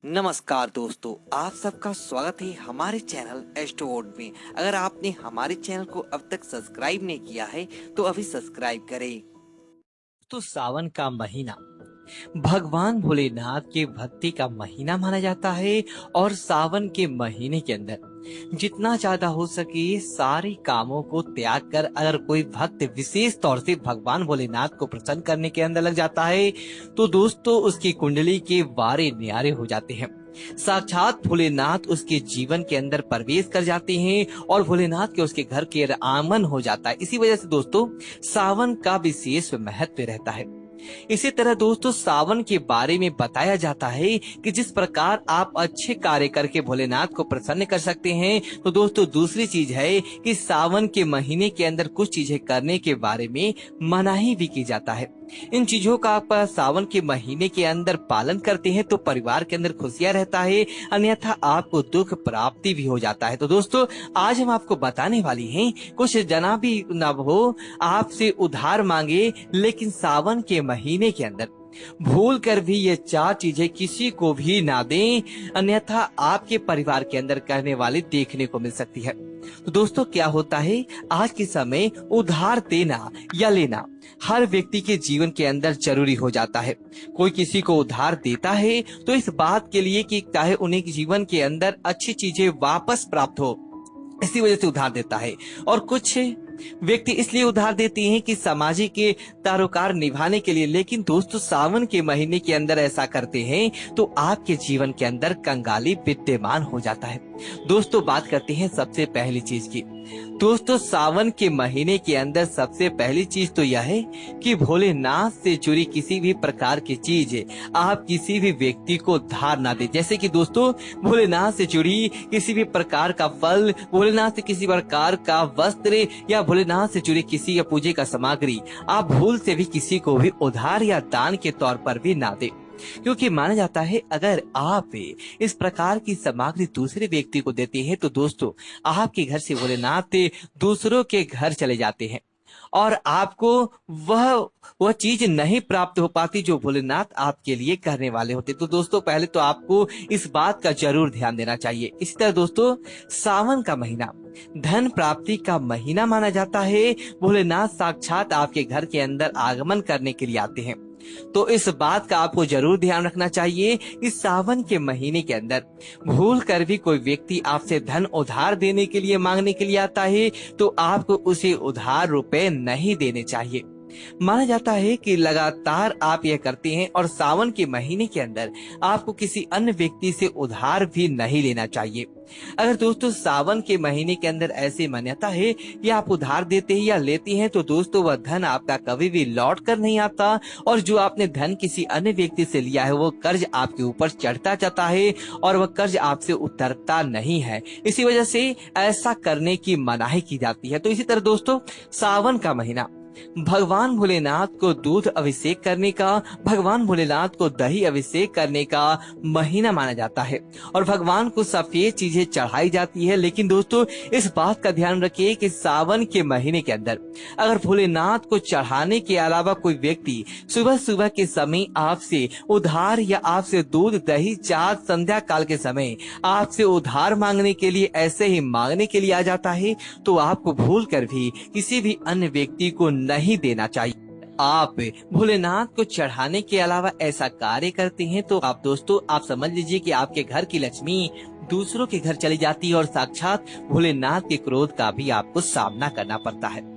नमस्कार दोस्तों, आप सबका स्वागत है हमारे चैनल एस्ट्रोवर्ड में। अगर आपने हमारे चैनल को अब तक सब्सक्राइब नहीं किया है तो अभी सब्सक्राइब करें। तो सावन का महीना भगवान भोलेनाथ के भक्ति का महीना माना जाता है। और सावन के महीने के अंदर जितना ज्यादा हो सके सारे कामों को त्याग कर अगर कोई भक्त विशेष तौर से भगवान भोलेनाथ को प्रसन्न करने के अंदर लग जाता है तो दोस्तों उसकी कुंडली के वारे न्यारे हो जाते हैं। साक्षात भोलेनाथ उसके जीवन के अंदर प्रवेश कर जाते हैं और भोलेनाथ के उसके घर के आगमन हो जाता है। इसी वजह से दोस्तों सावन का विशेष महत्व रहता है। इसी तरह दोस्तों सावन के बारे में बताया जाता है कि जिस प्रकार आप अच्छे कार्य करके भोलेनाथ को प्रसन्न कर सकते हैं, तो दोस्तों दूसरी चीज है कि सावन के महीने के अंदर कुछ चीजें करने के बारे में मनाही भी की जाता है। इन चीजों का आप सावन के महीने के अंदर पालन करते हैं तो परिवार के अंदर खुशियां रहता है, अन्यथा आपको दुख प्राप्ति भी हो जाता है। तो दोस्तों आज हम आपको बताने वाली हैं, कुछ जना भी न हो आपसे उधार मांगे लेकिन सावन के महीने के अंदर भूल कर भी ये चार चीजें किसी को भी ना दें, अन्यथा आपके परिवार के अंदर करने वाली देखने को मिल सकती है। तो दोस्तों क्या होता है, आज के समय उधार देना या लेना हर व्यक्ति के जीवन के अंदर जरूरी हो जाता है। कोई किसी को उधार देता है तो इस बात के लिए कि चाहे उन्हें जीवन के अंदर अच्छी चीजें वापस प्राप्त हो, इसी वजह से उधार देता है। और कुछ व्यक्ति इसलिए उधार देते हैं कि सामाजिक के तारोकार निभाने के लिए। लेकिन दोस्तों सावन के महीने के अंदर ऐसा करते हैं तो आपके जीवन के अंदर कंगाली विद्यमान हो जाता है। दोस्तों बात करते हैं सबसे पहली चीज की। दोस्तों सावन के महीने के अंदर सबसे पहली चीज तो यह है कि भोलेनाथ से जुड़ी किसी भी प्रकार की चीज आप किसी भी व्यक्ति को धार ना दे। जैसे कि दोस्तों भोलेनाथ से जुड़ी किसी भी प्रकार का फल, भोलेनाथ से किसी प्रकार का वस्त्र या भोलेनाथ से जुड़ी किसी या पूजे का सामग्री आप भूल से भी किसी को भी उधार या दान के तौर पर भी ना दे। क्योंकि माना जाता है अगर आप इस प्रकार की सामग्री दूसरे व्यक्ति को देते हैं तो दोस्तों आपके घर से भोलेनाथ दूसरों के घर चले जाते हैं और आपको वह चीज नहीं प्राप्त हो पाती जो भोलेनाथ आपके लिए करने वाले होते। तो दोस्तों पहले तो आपको इस बात का जरूर ध्यान देना चाहिए। इसी तरह दोस्तों सावन का महीना धन प्राप्ति का महीना माना जाता है। भोलेनाथ साक्षात आपके घर के अंदर आगमन करने के लिए आते हैं। तो इस बात का आपको जरूर ध्यान रखना चाहिए कि सावन के महीने के अंदर भूल कर भी कोई व्यक्ति आपसे धन उधार देने के लिए मांगने के लिए आता है तो आपको उसे उधार रुपए नहीं देने चाहिए। माना जाता है कि लगातार आप यह करते हैं और सावन के महीने के अंदर आपको किसी अन्य व्यक्ति से उधार भी नहीं लेना चाहिए। अगर दोस्तों सावन के महीने के अंदर ऐसी मान्यता है कि आप उधार देते हैं या लेते हैं तो दोस्तों वह धन आपका कभी भी लौट कर नहीं आता और जो आपने धन किसी अन्य व्यक्ति से लिया है वो कर्ज आपके ऊपर चढ़ता जाता है और वह कर्ज आपसे उतरता नहीं है। इसी वजह से ऐसा करने की मनाही की जाती है। तो इसी तरह दोस्तों सावन का महीना भगवान भोलेनाथ को दूध अभिषेक करने का, भगवान भोलेनाथ को दही अभिषेक करने का महीना माना जाता है और भगवान को सफेद चीजें चढ़ाई जाती है। लेकिन दोस्तों इस बात का ध्यान रखिए कि सावन के महीने के अंदर अगर भोलेनाथ को चढ़ाने के अलावा कोई व्यक्ति सुबह सुबह के समय आपसे उधार या आपसे दूध दही चाट संध्या काल के समय आपसे उधार मांगने के लिए ऐसे ही मांगने के लिए आ जाता है तो आपको भूल कर भी किसी भी अन्य व्यक्ति को नहीं देना चाहिए। आप भोलेनाथ को चढ़ाने के अलावा ऐसा कार्य करते हैं तो आप दोस्तों आप समझ लीजिए कि आपके घर की लक्ष्मी दूसरों के घर चली जाती है और साक्षात भोलेनाथ के क्रोध का भी आपको सामना करना पड़ता है।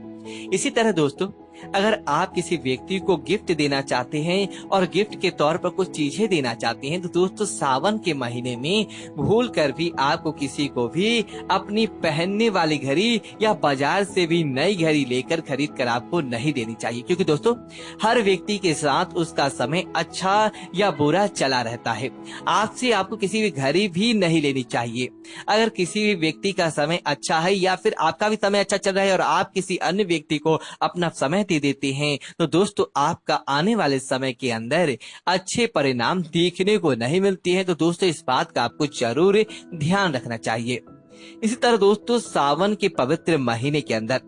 इसी तरह दोस्तों अगर आप किसी व्यक्ति को गिफ्ट देना चाहते हैं और गिफ्ट के तौर पर कुछ चीजें देना चाहते हैं तो दोस्तों सावन के महीने में भूल कर भी आपको किसी को भी अपनी पहनने वाली घड़ी या बाजार से भी नई घड़ी लेकर खरीद कर आपको नहीं देनी चाहिए। क्योंकि दोस्तों हर व्यक्ति के साथ उसका समय अच्छा या बुरा चला रहता है। आपसे आपको किसी भी घड़ी भी नहीं लेनी चाहिए। अगर किसी भी व्यक्ति का समय अच्छा है या फिर आपका भी समय अच्छा चल रहा है और आप किसी अन्य व्यक्ति को अपना समय दे देते हैं तो दोस्तों आपका आने वाले समय के अंदर अच्छे परिणाम देखने को नहीं मिलते हैं। तो दोस्तों इस बात का आपको जरूर ध्यान रखना चाहिए। इसी तरह दोस्तों सावन के पवित्र महीने के अंदर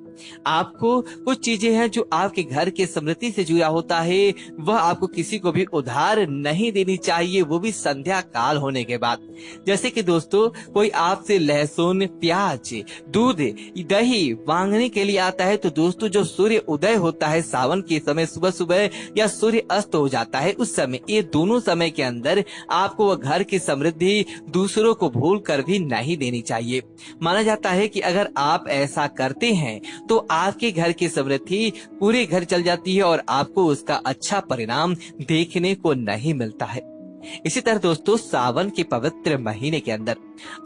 आपको कुछ चीजें हैं जो आपके घर के समृद्धि से जुड़ा होता है, वह आपको किसी को भी उधार नहीं देनी चाहिए, वो भी संध्या काल होने के बाद। जैसे कि दोस्तों कोई आपसे लहसुन, प्याज, दूध, दही मांगने के लिए आता है, तो दोस्तों जो सूर्य उदय होता है सावन के समय सुबह सुबह या सूर्य अस्त हो जाता है उस समय, ये दोनों समय के अंदर आपको वह घर की समृद्धि दूसरों को भूल कर भी नहीं देनी चाहिए। माना जाता है कि अगर आप ऐसा करते हैं तो आपके घर की समृद्धि पूरे घर चल जाती है और आपको उसका अच्छा परिणाम देखने को नहीं मिलता है। इसी तरह दोस्तों सावन के पवित्र महीने के अंदर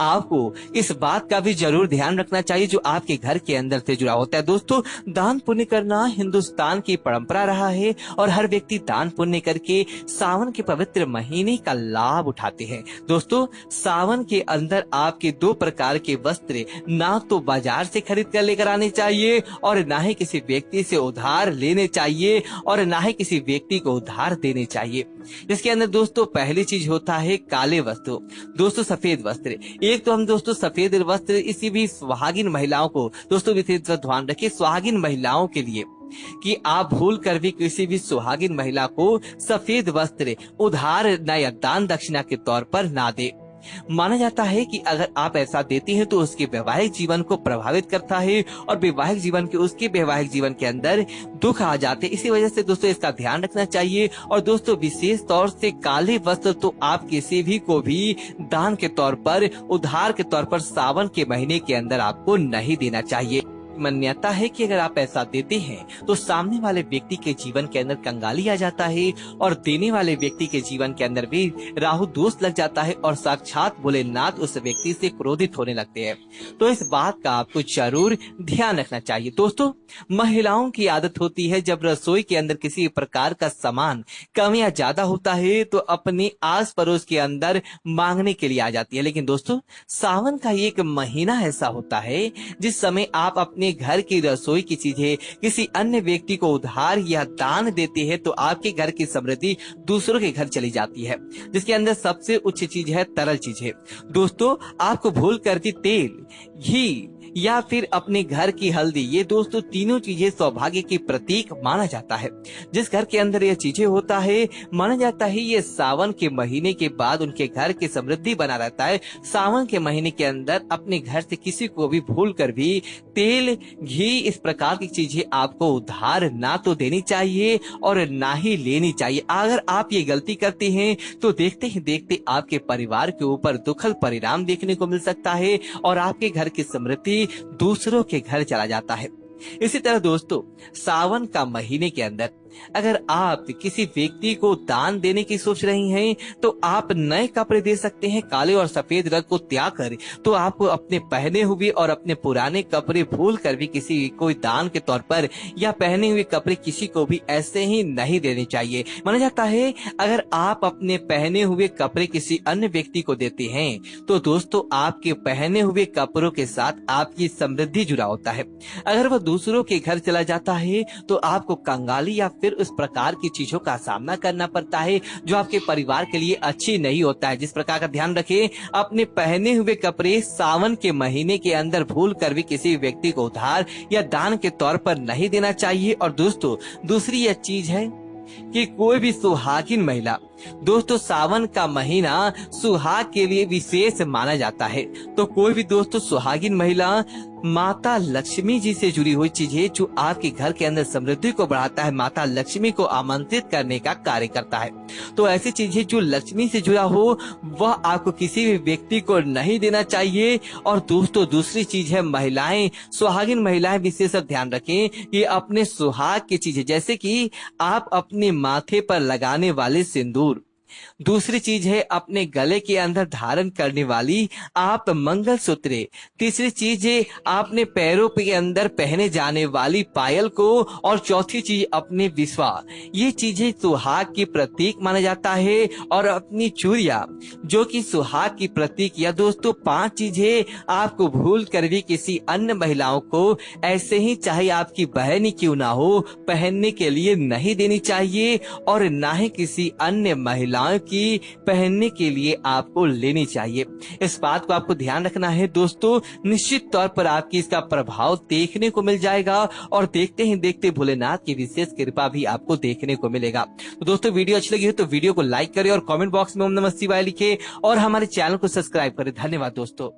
आपको इस बात का भी जरूर ध्यान रखना चाहिए जो आपके घर के अंदर से जुड़ा होता है। दोस्तों दान पुण्य करना हिंदुस्तान की परंपरा रहा है और हर व्यक्ति दान पुण्य करके सावन के पवित्र महीने का लाभ उठाते हैं। दोस्तों सावन के अंदर आपके दो प्रकार के वस्त्र ना तो बाजार से खरीद कर लेकर आने चाहिए और ना ही किसी व्यक्ति से उधार लेने चाहिए और ना ही किसी व्यक्ति को उधार देने चाहिए। इसके अंदर दोस्तों पहली चीज होता है काले वस्त्र, दोस्तों सफेद वस्त्र। एक तो हम दोस्तों सफेद वस्त्र इसी भी सुहागिन महिलाओं को दोस्तों विशेष ध्यान रखिए, सुहागिन महिलाओं के लिए कि आप भूल कर भी किसी भी सुहागिन महिला को सफेद वस्त्र उधार न या दान दक्षिणा के तौर पर ना दे। माना जाता है कि अगर आप ऐसा देते हैं तो उसके वैवाहिक जीवन को प्रभावित करता है और उसके वैवाहिक जीवन के अंदर दुख आ जाते हैं। इसी वजह से दोस्तों इसका ध्यान रखना चाहिए। और दोस्तों विशेष तौर से काले वस्त्र तो आप किसी भी को भी दान के तौर पर, उधार के तौर पर सावन के महीने के अंदर आपको नहीं देना चाहिए। मान्यता है कि अगर आप ऐसा देते हैं तो सामने वाले व्यक्ति के जीवन के अंदर कंगाली आ जाता है और देने वाले व्यक्ति के जीवन के अंदर भी राहु दोष लग जाता है और साक्षात भोलेनाथ उस व्यक्ति से क्रोधित होने लगते हैं। तो इस बात का आपको जरूर ध्यान रखना चाहिए। दोस्तों महिलाओं की आदत होती है जब रसोई के अंदर किसी प्रकार का सामान कम या ज्यादा होता है तो अपने आस पड़ोस के अंदर मांगने के लिए आ जाती है। लेकिन दोस्तों सावन का एक महीना ऐसा होता है जिस समय आप अपने घर की रसोई की चीजें किसी अन्य व्यक्ति को उधार या दान देते हैं तो आपके घर की समृद्धि दूसरों के घर चली जाती है, जिसके अंदर सबसे उच्च चीज है तरल चीज है। दोस्तों आपको भूल कर भी तेल, घी या फिर अपने घर की हल्दी, ये दोस्तों तीनों चीजें सौभाग्य की प्रतीक माना जाता है। जिस घर के अंदर ये चीजें होता है माना जाता है ये सावन के महीने के बाद उनके घर की समृद्धि बना रहता है। सावन के महीने के अंदर अपने घर से किसी को भी भूल कर भी तेल, घी इस प्रकार की चीजें आपको उधार ना तो देनी चाहिए और ना ही लेनी चाहिए। अगर आप ये गलती करते हैं तो देखते ही देखते आपके परिवार के ऊपर दुखद परिणाम देखने को मिल सकता है और आपके घर की समृद्धि दूसरों के घर चला जाता है। इसी तरह दोस्तों सावन का महीने के अंदर अगर आप किसी व्यक्ति को दान देने की सोच रही हैं तो आप नए कपड़े दे सकते हैं। काले और सफेद रंग को त्याग कर तो आपको अपने पहने हुए और अपने पुराने कपड़े भूल कर भी किसी को दान के तौर पर या पहने हुए कपड़े किसी को भी ऐसे ही नहीं देने चाहिए। माना जाता है अगर आप अपने पहने हुए कपड़े किसी अन्य व्यक्ति को देते हैं तो दोस्तों आपके पहने हुए कपड़ों के साथ आपकी समृद्धि जुड़ा होता है। अगर वह दूसरों के घर चला जाता है तो आपको कंगाली या फिर उस प्रकार की चीजों का सामना करना पड़ता है जो आपके परिवार के लिए अच्छी नहीं होता है। जिस प्रकार का ध्यान रखें, अपने पहने हुए कपड़े सावन के महीने के अंदर भूल कर भी किसी व्यक्ति को उधार या दान के तौर पर नहीं देना चाहिए। और दोस्तों दूसरी यह चीज है कि कोई भी सुहागिन महिला, दोस्तों सावन का महीना सुहाग के लिए विशेष माना जाता है, तो कोई भी दोस्तों सुहागिन महिला माता लक्ष्मी जी से जुड़ी हुई चीजें जो आपके घर के अंदर समृद्धि को बढ़ाता है, माता लक्ष्मी को आमंत्रित करने का कार्य करता है, तो ऐसी चीजें जो लक्ष्मी से जुड़ा हो वह आपको किसी भी व्यक्ति को नहीं देना चाहिए। और दोस्तों दूसरी चीज है महिलाएं, सुहागिन महिलाएं विशेष ध्यान रखें कि अपने सुहाग की चीजें जैसे कि आप अपने माथे पर लगाने वाले सिंदूर, दूसरी चीज है अपने गले के अंदर धारण करने वाली आप मंगलसूत्र, तीसरी चीज है आपने पैरों के अंदर पहने जाने वाली पायल को, और चौथी चीज अपने विश्वा। ये चीजें सुहाग की प्रतीक माना जाता है। और अपनी चूड़िया जो कि सुहाग की प्रतीक। या दोस्तों 5 चीजें आपको भूल कर भी किसी अन्य महिलाओं को ऐसे ही चाहे आपकी बहन ही क्यों ना हो पहनने के लिए नहीं देनी चाहिए और ना ही किसी अन्य महिला महिलाओं की पहनने के लिए आपको लेनी चाहिए। इस बात को आपको ध्यान रखना है दोस्तों, निश्चित तौर पर आपकी इसका प्रभाव देखने को मिल जाएगा और देखते ही देखते भोलेनाथ की विशेष कृपा भी आपको देखने को मिलेगा। तो दोस्तों वीडियो अच्छी लगी हो तो वीडियो को लाइक करें और कमेंट बॉक्स में ओम नमः शिवाय लिखें और हमारे चैनल को सब्सक्राइब करें। धन्यवाद दोस्तों।